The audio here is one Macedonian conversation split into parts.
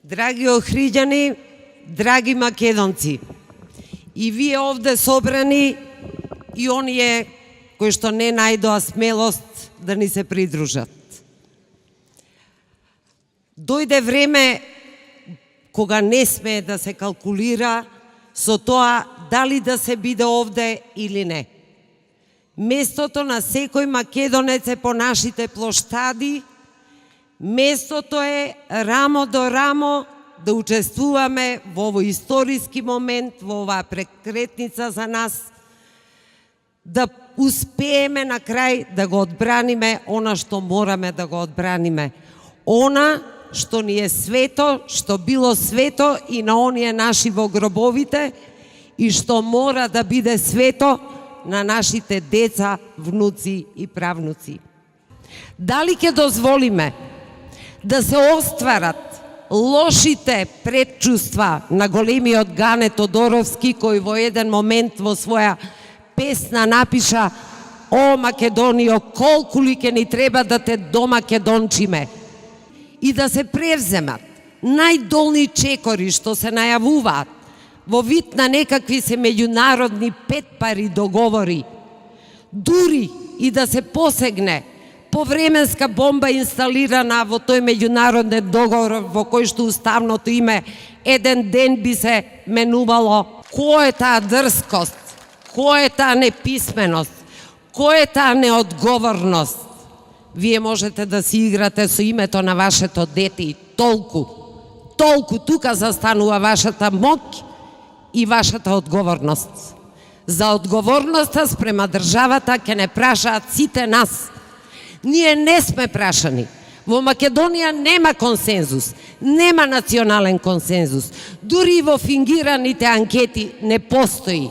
Драги Охриѓани, драги македонци, и вие овде собрани и оние кои што не најдоа смелост да ни се придружат. Дојде време кога не смее да се калкулира со тоа дали да се биде овде или не. Местото на секој македонец е по нашите плоштади, местото е рамо до рамо да учествуваме во овој историски момент, во оваа прекретница за нас, да успееме на крај да го одбраниме она што мораме да го одбраниме. Она што ни е свето, што било свето и на оние наши во гробовите и што мора да биде свето на нашите деца, внуци и правнуци. Дали ќе дозволиме да се остварат лошите предчувства на големиот Гане Тодоровски, кој во еден момент во своја песна напиша: "О, Македонио, колку ли ќе ни треба да те домакедончиме", и да се превземат најдолни чекори што се најавуваат во вид на некакви се меѓународни петпари договори, дури и да се посегне повременска бомба инсталирана во тој меѓународен договор во кој што уставното име еден ден би се менувало. Кој е таа дрскост? Кој е таа неписменост? Кој е таа неодговорност? Вие можете да си играте со името на вашето дете и толку тука застанува вашата моќ и вашата одговорност. За одговорноста спрема државата ќе не прашаат сите нас. Ние не сме прашани. Во Македонија нема консензус, нема национален консензус. Дури и во фингираните анкети не постои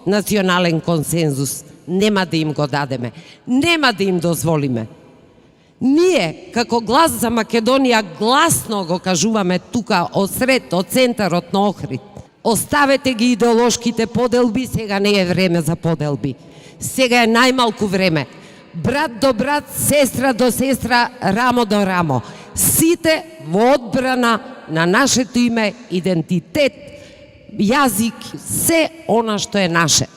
национален консензус. Нема да им го дадеме, нема да им дозволиме. Ние, како Глас за Македонија, гласно го кажуваме тука од сред, од центарот на Охрид. Оставете ги идеолошките поделби, сега не е време за поделби. Сега е најмалку време. Брат до брат, сестра до сестра, рамо до рамо. Сите во одбрана на нашето име, идентитет, јазик, се она што е наше.